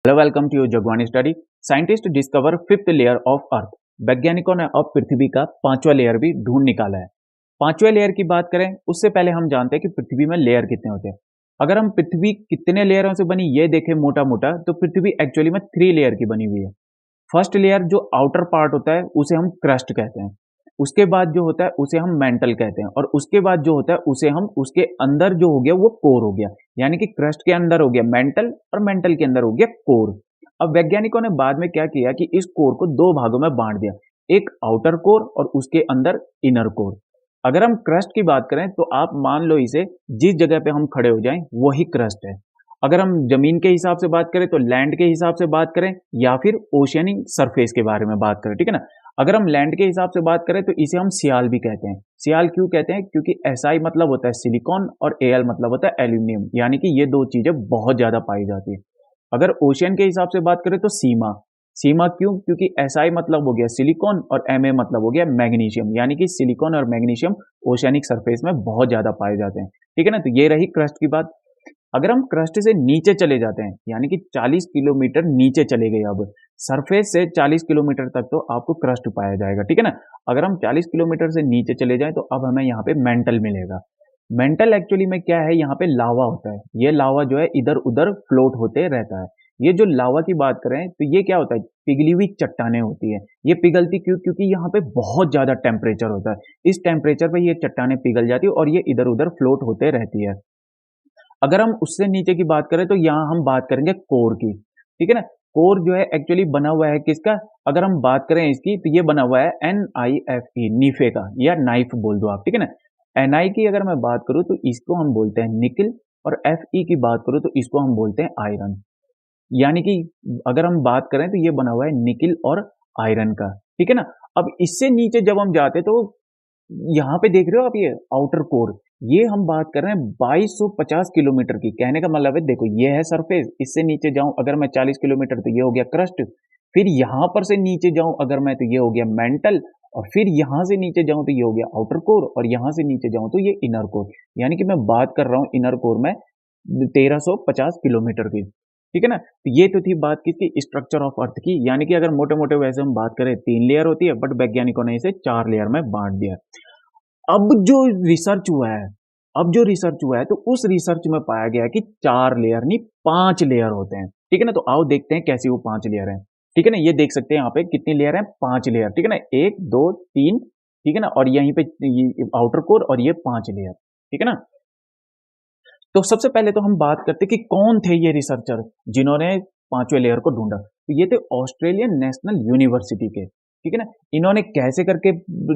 Hello welcome to your जगवानी study. Scientist discover fifth layer of earth. वैज्ञानिकों ने अब पृथ्वी का पांचवा लेयर भी ढूंढ निकाला है। पांचवे लेयर की बात करें उससे पहले हम जानते हैं कि पृथ्वी में लेयर कितने होते हैं। अगर हम पृथ्वी कितने लेयरों से बनी ये देखें मोटा मोटा, तो पृथ्वी एक्चुअली में थ्री लेयर की बनी हुई है। फर्स्ट लेयर जो आउटर पार्ट होता है उसे हम क्रस्ट कहते हैं। उसके बाद जो होता है उसे हम मेंटल कहते हैं, और उसके बाद जो होता है उसे हम उसके अंदर जो हो गया वो कोर हो गया। यानी कि क्रस्ट के अंदर हो गया मेंटल और मेंटल के अंदर हो गया कोर। अब वैज्ञानिकों ने बाद में क्या किया कि इस कोर को दो भागों में बांट दिया, एक आउटर कोर और उसके अंदर इनर कोर। अगर हम क्रस्ट की बात करें तो आप मान लो इसे जिस जगह पे हम खड़े हो जाएं वही क्रस्ट है। अगर हम जमीन के हिसाब से बात करें तो लैंड के हिसाब से बात करें, या फिर ओशियनिक सरफेस के बारे में बात करें, ठीक है ना। अगर हम लैंड के हिसाब से बात करें तो इसे हम सियाल भी कहते हैं। सियाल क्यों कहते हैं? क्योंकि एसआई मतलब होता है सिलिकॉन और एल मतलब होता है एल्यूमिनियम, यानी कि ये दो चीजें बहुत ज्यादा पाई जाती है। अगर ओशियन के हिसाब से बात करें तो सीमा। सीमा क्यों? क्योंकि एसआई मतलब हो गया सिलिकॉन और एमए मतलब हो गया मैग्नीशियम, यानी कि सिलिकॉन और मैग्नीशियम ओशियनिक सरफेस में बहुत ज्यादा पाए जाते हैं, ठीक है ना। तो ये रही क्रस्ट की बात। अगर हम क्रस्ट से नीचे चले जाते हैं, यानी कि 40 किलोमीटर नीचे चले गए, अब सरफेस से 40 किलोमीटर तक तो आपको क्रस्ट पाया जाएगा, ठीक है ना। अगर हम 40 किलोमीटर से नीचे चले जाएं तो अब हमें यहाँ पे मेंटल मिलेगा। मेंटल एक्चुअली में क्या है, यहाँ पे लावा होता है। ये लावा जो है इधर उधर फ्लोट होते रहता है। ये जो लावा की बात करें तो ये क्या होता है, पिघली हुई चट्टानें होती है। ये पिघलती क्यों? क्योंकि यहाँ पे बहुत ज्यादा टेम्परेचर होता है। इस टेम्परेचर पे ये चट्टानें पिघल जाती है और ये इधर उधर फ्लोट होते रहती है। अगर हम उससे नीचे की बात करें तो यहाँ हम बात करेंगे कोर की, ठीक है ना। कोर जो है एक्चुअली बना हुआ है किसका? अगर हम बात करें इसकी तो ये बना हुआ है NiFe, नीफे का, या नाइफ बोल दो आप, ठीक है ना। Ni की अगर मैं बात करूं तो इसको हम बोलते हैं निकिल, और Fe की बात करूं तो इसको हम बोलते हैं आयरन। यानी कि अगर हम बात करें तो ये बना हुआ है निकिल और आयरन का, ठीक है ना। अब इससे नीचे जब हम जाते तो यहाँ पे देख रहे हो आप ये आउटर कोर, ये हम बात कर रहे हैं 2250 किलोमीटर की। कहने का मतलब है देखो ये है सरफेस, इससे नीचे जाऊं अगर मैं 40 किलोमीटर तो ये हो गया क्रस्ट। फिर यहां पर से नीचे जाऊं अगर मैं तो ये हो गया मेंटल, और फिर यहां से नीचे जाऊं तो ये हो गया आउटर कोर, और यहां से नीचे जाऊं तो ये इनर कोर। यानी कि मैं बात कर रहा हूं इनर कोर में 1350 किलोमीटर की, ठीक है ना। तो ये तो थी बात किसकी, स्ट्रक्चर ऑफ अर्थ की। यानी कि अगर मोटे मोटे वैसे हम बात करें तीन लेयर होती है, बट वैज्ञानिकों ने इसे चार लेयर में बांट दिया। अब जो रिसर्च हुआ है अब जो रिसर्च हुआ है तो उस रिसर्च में पाया गया है कि चार लेयर नहीं पांच लेयर होते हैं, ठीक है ना। तो आओ देखते हैं कैसे वो पांच लेयर हैं, ठीक है ना। ये देख सकते हैं यहाँ पे कितनी लेयर हैं, पांच लेयर, ठीक है ना। एक दो तीन, ठीक है ना, और यहीं पे आउटर कोर और ये पांच लेयर, ठीक है ना। तो सबसे पहले तो हम बात करते हैं कि कौन थे ये रिसर्चर जिन्होंने पांचवें लेयर को ढूंढा। तो ये थे ऑस्ट्रेलियन नेशनल यूनिवर्सिटी के, ठीक है ना। इन्होंने कैसे करके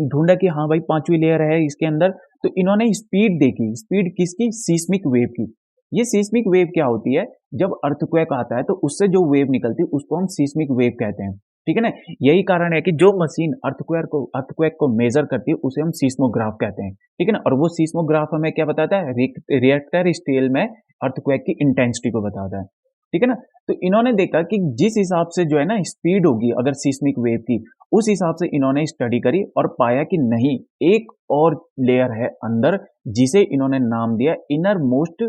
ढूंढा कि हाँ भाई पांचवी लेयर है इसके अंदर? तो इन्होंने स्पीड देखी। स्पीड किसकी? सीस्मिक वेव की। ये सीस्मिक वेव क्या होती है? जब अर्थक्वेक आता है तो उससे जो वेव निकलती है उसको हम सीस्मिक वेव कहते हैं, ठीक है ना। यही कारण है कि जो मशीन अर्थक्वेक को मेजर करती है उसे हम सीस्मोग्राफ कहते हैं, ठीक है ना। और वो सीस्मोग्राफ हमें क्या बताता है? रिएक्टर स्केल में अर्थक्वेक की इंटेंसिटी को बताता है, ठीक है ना। तो इन्होंने देखा कि जिस हिसाब से जो है ना स्पीड होगी अगर सीस्मिक वेव की, उस हिसाब से इन्होंने स्टडी करी और पाया कि नहीं, एक और लेयर है अंदर जिसे इन्होंने नाम दिया इनर मोस्ट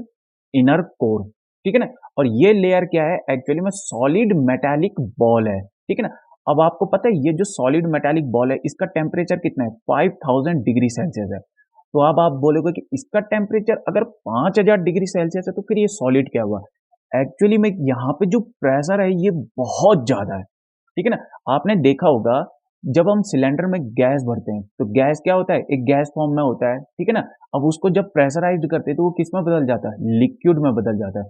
इनर कोर, ठीक है ना। और ये लेयर क्या है? एक्चुअली में सॉलिड मेटालिक बॉल है, ठीक है ना। अब आपको पता है ये जो सॉलिड मेटालिक बॉल है इसका टेम्परेचर कितना है? 5000 डिग्री सेल्सियस है। तो अब आप बोलोगे कि इसका टेम्परेचर अगर 5000 डिग्री सेल्सियस है तो फिर ये सॉलिड क्या हुआ? एक्चुअली में यहाँ पे जो प्रेशर है ये बहुत ज्यादा है, ठीक है ना। आपने देखा होगा जब हम सिलेंडर में गैस भरते हैं तो गैस क्या होता है? एक गैस फॉर्म में होता है, ठीक है ना। अब उसको जब प्रेशराइज्ड करते हैं तो वो किस में बदल जाता है? लिक्विड में बदल जाता है।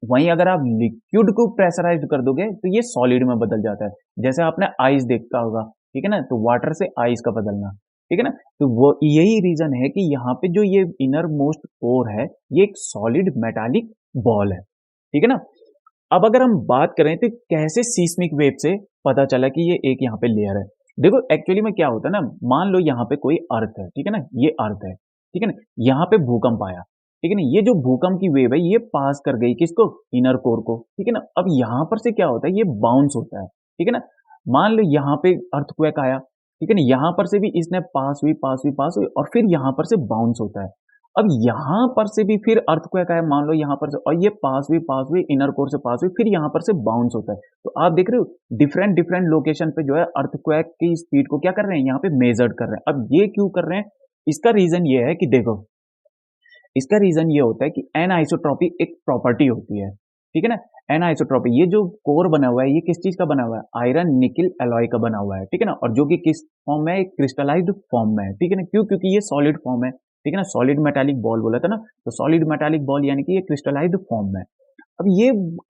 वहीं अगर आप लिक्विड को प्रेशराइज्ड कर दोगे तो ये सॉलिड में बदल जाता है। जैसे आपने आइस देखा होगा, ठीक है ना, तो वाटर से आइस का बदलना, ठीक है ना। तो वो यही रीजन है कि यहाँ पे जो ये इनर मोस्ट कोर है ये एक सॉलिड मेटालिक बॉल है, ठीक है ना। अब अगर हम बात करें तो कैसे सीस्मिक वेव से पता चला कि ये एक यहाँ पे लेयर है। देखो एक्चुअली में क्या होता है ना, मान लो यहाँ पे कोई अर्थ है, ठीक है ना, ये अर्थ है, ठीक है ना। यहाँ पे भूकंप आया, ठीक है ना। ये जो भूकंप की वेव है ये पास कर गई किसको? इनर कोर को, ठीक है ना। अब यहाँ पर से क्या होता है? ये बाउंस होता है, ठीक है ना। मान लो यहाँ पे अर्थक्वेक आया, ठीक है ना, यहाँ पर से भी इसने पास हुई और फिर यहाँ पर से बाउंस होता है। अब यहाँ पर से भी फिर अर्थक्वेक आया, मान लो यहाँ पर से, और ये पास हुई इनर कोर से पास हुई, फिर यहाँ पर से बाउंस होता है। तो आप देख रहे हो डिफरेंट डिफरेंट लोकेशन पे जो है अर्थक्वेक की स्पीड को क्या कर रहे हैं, यहाँ पे मेजर्ड कर रहे हैं। अब ये क्यों कर रहे हैं, इसका रीजन ये है कि देखो, इसका रीजन ये होता है कि एनआइसोट्रॉपी एक प्रॉपर्टी होती है, ठीक है ना। एनआइसोट्रॉपी, ये जो कोर बना हुआ है ये किस चीज का बना हुआ है, आयरन निकिल एलॉय का बना हुआ है, ठीक है ना। और जो कि किस फॉर्म में है, क्रिस्टलाइज्ड फॉर्म में है, ठीक है ना। क्यों, क्योंकि ये सॉलिड फॉर्म है, ठीक है ना। सॉलिड मेटालिक बॉल बोला था ना, तो सॉलिड मेटालिक बॉल यानी कि ये क्रिस्टलाइज्ड फॉर्म में है। अब ये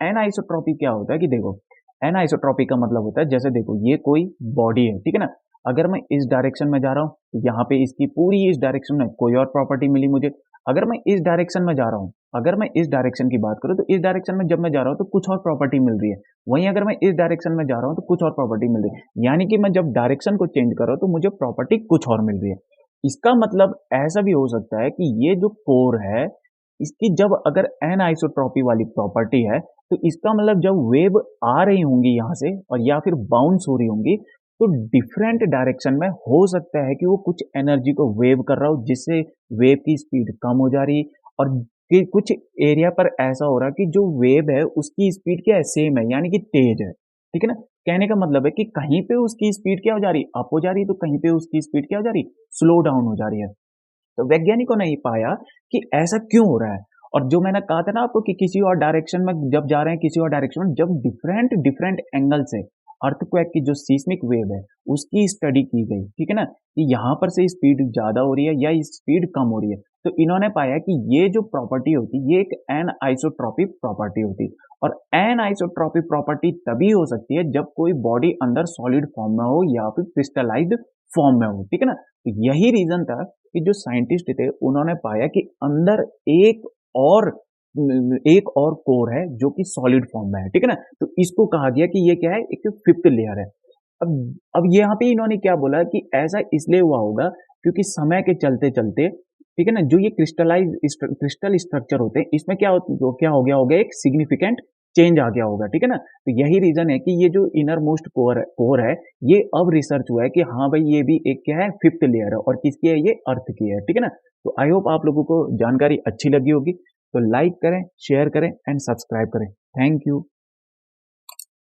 एनआइसोट्रॉपी क्या होता है कि देखो, एनआइसोट्रॉपी का मतलब होता है, जैसे देखो ये कोई बॉडी है, ठीक है ना। अगर मैं इस डायरेक्शन में जा रहा हूँ तो यहाँ पे इसकी पूरी इस डायरेक्शन में कोई और प्रॉपर्टी मिली मुझे। अगर मैं इस डायरेक्शन में जा रहा हूँ, अगर मैं इस डायरेक्शन की बात करूँ तो इस डायरेक्शन में जब मैं जा रहा हूँ तो कुछ और प्रॉपर्टी मिल रही है। वहीं अगर मैं इस डायरेक्शन में जा रहा हूँ तो कुछ और प्रॉपर्टी मिल रही है, यानी कि मैं जब डायरेक्शन को चेंज कर रहा हूँ तो मुझे प्रॉपर्टी कुछ और मिल रही है। इसका मतलब ऐसा भी हो सकता है कि ये जो कोर है, इसकी जब अगर एनआइसोट्रॉपी वाली प्रॉपर्टी है, तो इसका मतलब जब वेव आ रही होंगी यहाँ से और या फिर बाउंस हो रही होंगी, तो डिफरेंट डायरेक्शन में हो सकता है कि वो कुछ एनर्जी को वेव कर रहा हो, जिससे वेव की स्पीड कम हो जा रही, और कि कुछ एरिया पर ऐसा हो रहा है कि जो वेव है उसकी स्पीड क्या है, सेम है, यानी कि तेज है, ठीक है ना। कहने का मतलब है कि कहीं पे उसकी स्पीड क्या हो जा रही है, अप हो जा रही है, तो कहीं पे उसकी स्पीड क्या हो जा रही है, स्लो डाउन हो जा रही है। तो वैज्ञानिकों ने ये पाया कि ऐसा क्यों हो रहा है। और जो मैंने कहा था ना आपको कि किसी और डायरेक्शन में जब जा रहे हैं, किसी और डायरेक्शन में जब डिफरेंट डिफरेंट एंगल से अर्थक्वेक की जो सीस्मिक वेव है उसकी स्टडी की गई, ठीक है ना, कि यहाँ पर से स्पीड ज्यादा हो रही है या स्पीड कम हो रही है। तो इन्होंने पाया कि ये जो प्रॉपर्टी होती है ये एक एन आइसोट्रॉपिक प्रॉपर्टी होती है। और एन आइसोट्रॉपिक प्रॉपर्टी तभी हो सकती है जब कोई बॉडी अंदर सॉलिड फॉर्म में हो या फिर क्रिस्टलाइज्ड फॉर्म में हो, ठीक है ना। तो यही रीजन था कि जो साइंटिस्ट थे उन्होंने पाया कि अंदर और एक और कोर है जो कि सॉलिड फॉर्म में है, ठीक है ना। तो इसको कहा गया कि ये क्या है, एक फिफ्थ लेयर है। अब अब यहाँ पे इन्होंने क्या बोला कि ऐसा इसलिए हुआ होगा क्योंकि समय के चलते चलते, ठीक है ना, जो ये क्रिस्टल स्ट्रक्चर होते हैं इसमें क्या हो गया होगा, एक सिग्निफिकेंट चेंज आ गया होगा, ठीक है ना। तो यही रीजन है कि ये जो इनर मोस्ट कोर है ये अब रिसर्च हुआ है कि हाँ भाई ये भी एक क्या है, फिफ्थ लेयर है, और किसकी है, ये अर्थ की है, ठीक है ना। तो आई होप आप लोगों को जानकारी अच्छी लगी होगी। तो लाइक करें, शेयर करें एंड सब्सक्राइब करें। Thank you.